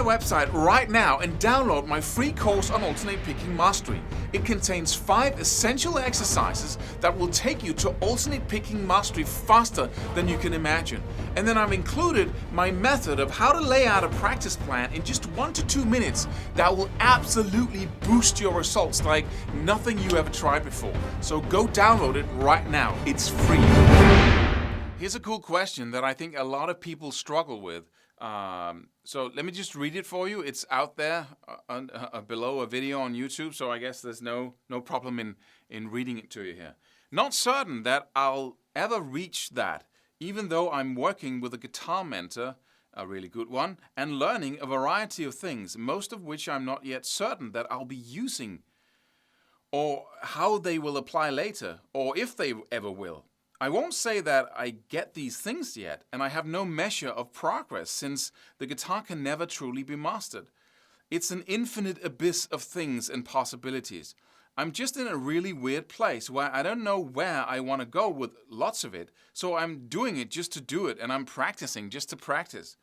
website right now and download my free course on alternate picking mastery. It contains 5 essential exercises that will take you to alternate picking mastery faster than you can imagine. And then I've included my method of how to lay out a practice plan in just 1 to 2 minutes that will absolutely boost your results like nothing you ever tried before. So go download it right now. It's free. Here's a cool question that I think a lot of people struggle with. So let me just read it for you. It's out there below a video on YouTube, so I guess there's no problem in reading it to you here. Not certain that I'll ever reach that, even though I'm working with a guitar mentor, a really good one, and learning a variety of things, most of which I'm not yet certain that I'll be using, or how they will apply later, or if they ever will. I won't say that I get these things yet, and I have no measure of progress since the guitar can never truly be mastered. It's an infinite abyss of things and possibilities. I'm just in a really weird place where I don't know where I want to go with lots of it, so I'm doing it just to do it, and I'm practicing just to practice.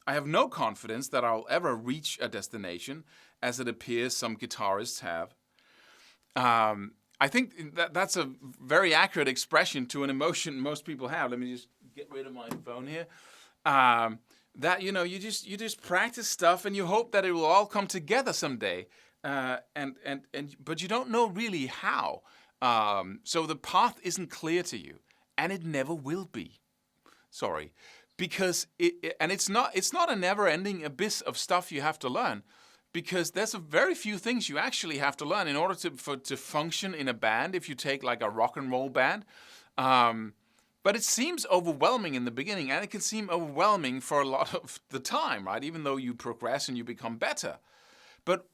I have no confidence that I'll ever reach a destination, as it appears some guitarists have. I think that's a very accurate expression to an emotion most people have. Let me just get rid of my phone here. That you just practice stuff and you hope that it will all come together someday, but you don't know really how. So the path isn't clear to you, and it never will be. Sorry, because it's not a never-ending abyss of stuff you have to learn. Because there's a very few things you actually have to learn in order to function in a band, if you take like a rock and roll band. But it seems overwhelming in the beginning, and it can seem overwhelming for a lot of the time, right? Even though you progress and you become better. But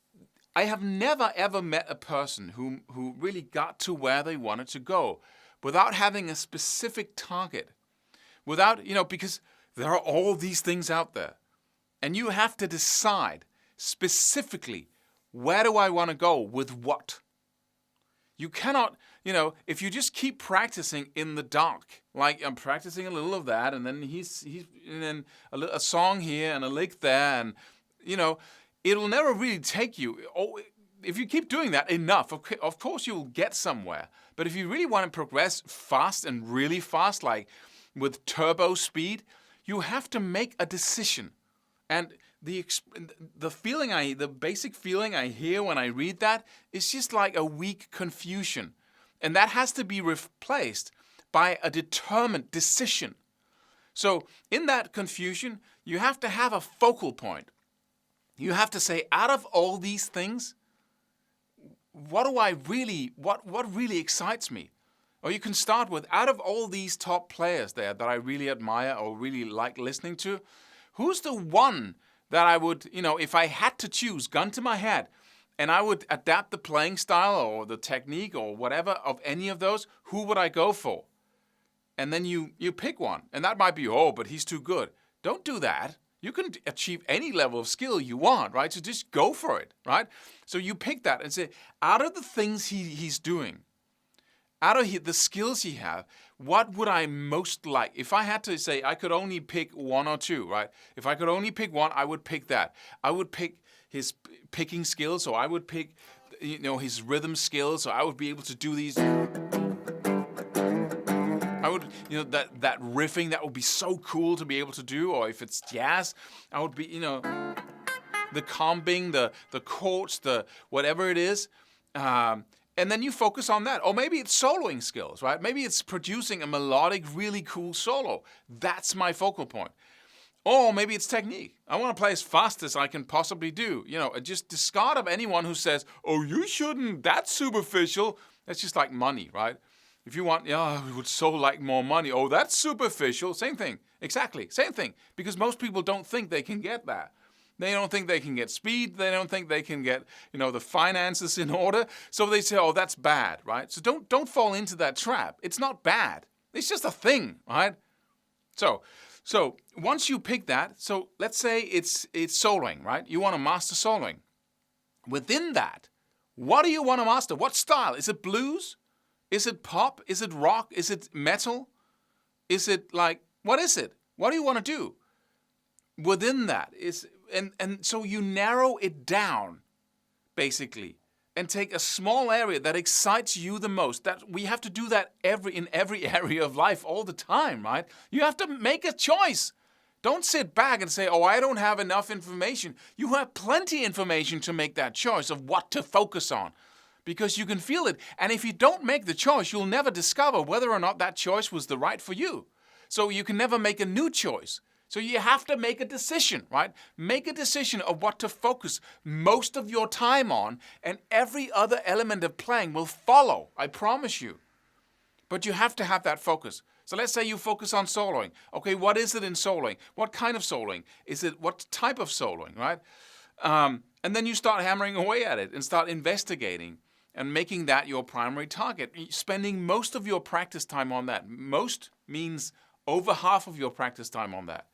I have never ever met a person who really got to where they wanted to go without having a specific target. Because there are all these things out there. And you have to decide specifically, where do I want to go with what? You cannot, if you just keep practicing in the dark, like I'm practicing a little of that, and then and then a song here and a lick there, and it'll never really take you. If you keep doing that enough, of course you'll get somewhere. But if you really want to progress fast and really fast, like with turbo speed, you have to make a decision. And the basic feeling I hear when I read that is just like a weak confusion. And that has to be replaced by a determined decision. So in that confusion, you have to have a focal point. You have to say, out of all these things, what really excites me? Or you can start with, out of all these top players there that I really admire or really like listening to, who's the one that I would, if I had to choose, gun to my head, and I would adapt the playing style or the technique or whatever of any of those, who would I go for? And then you pick one. And that might be, but he's too good. Don't do that. You can achieve any level of skill you want, right? So just go for it, right? So you pick that and say, out of the things he's doing, out of the skills he has, what would I most like? If I had to say I could only pick one or two, right? If I could only pick one, I would pick that. I would pick his picking skills, or I would pick, his rhythm skills, or I would be able to do these. I would, that riffing, that would be so cool to be able to do. Or if it's jazz, I would be, the combing, the chords, the whatever it is. And then you focus on that. Or maybe it's soloing skills, right? Maybe it's producing a melodic, really cool solo. That's my focal point. Or maybe it's technique. I want to play as fast as I can possibly do. Just discard of anyone who says, you shouldn't, that's superficial. That's just like money, right? If you want, we would so like more money. That's superficial. Same thing. Exactly. Same thing. Because most people don't think they can get that. They don't think they can get speed. They don't think they can get, the finances in order. So they say, that's bad, right? So don't fall into that trap. It's not bad. It's just a thing, right? So once you pick that, so let's say it's soloing, right? You want to master soloing. Within that, what do you want to master? What style? Is it blues? Is it pop? Is it rock? Is it metal? Is it what is it? What do you want to do? Within that is and so you narrow it down, basically, and take a small area that excites you the most. That we have to do that in every area of life all the time, right? You have to make a choice. Don't sit back and say, oh, I don't have enough information. You have plenty of information to make that choice of what to focus on, because you can feel it. And if you don't make the choice, you'll never discover whether or not that choice was the right for you. So you can never make a new choice. So you have to make a decision, right? Make a decision of what to focus most of your time on, and every other element of playing will follow, I promise you. But you have to have that focus. So let's say you focus on soloing. Okay, what is it in soloing? What kind of soloing? What type of soloing, right? And then you start hammering away at it and start investigating and making that your primary target. Spending most of your practice time on that. Most means over half of your practice time on that.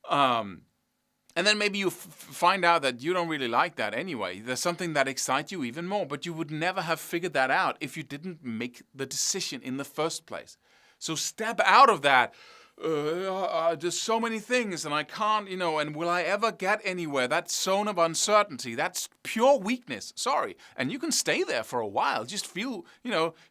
And then maybe you find out that you don't really like that anyway. There's something that excites you even more, but you would never have figured that out if you didn't make the decision in the first place. So step out of that. There's so many things and I can't, and will I ever get anywhere? That zone of uncertainty, that's pure weakness. Sorry. And you can stay there for a while. Just feel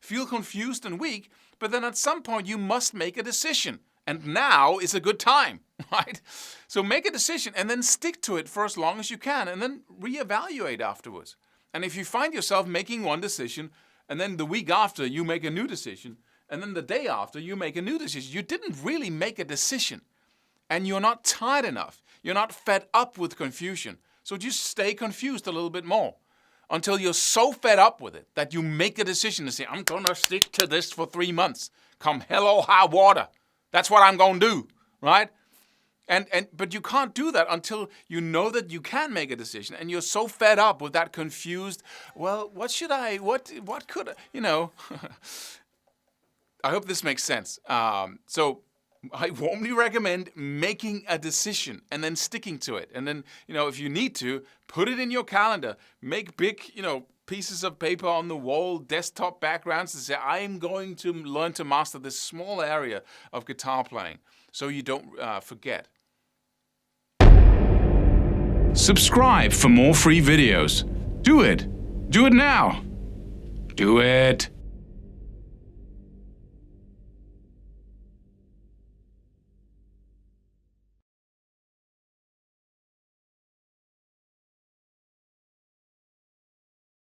confused and weak. But then at some point you must make a decision. And now is a good time, right? So make a decision and then stick to it for as long as you can and then reevaluate afterwards. And if you find yourself making one decision and then the week after you make a new decision and then the day after you make a new decision, you didn't really make a decision and you're not tired enough. You're not fed up with confusion. So just stay confused a little bit more until you're so fed up with it that you make a decision to say, I'm going to stick to this for 3 months. Come hell or high water. That's what I'm going to do, right? But you can't do that until you know that you can make a decision and you're so fed up with that confused, well, what could I, I hope this makes sense. So I warmly recommend making a decision and then sticking to it. And then, if you need to, put it in your calendar, make big, pieces of paper on the wall, desktop backgrounds, and say, I'm going to learn to master this small area of guitar playing so you don't forget. Subscribe for more free videos. Do it. Do it now. Do it.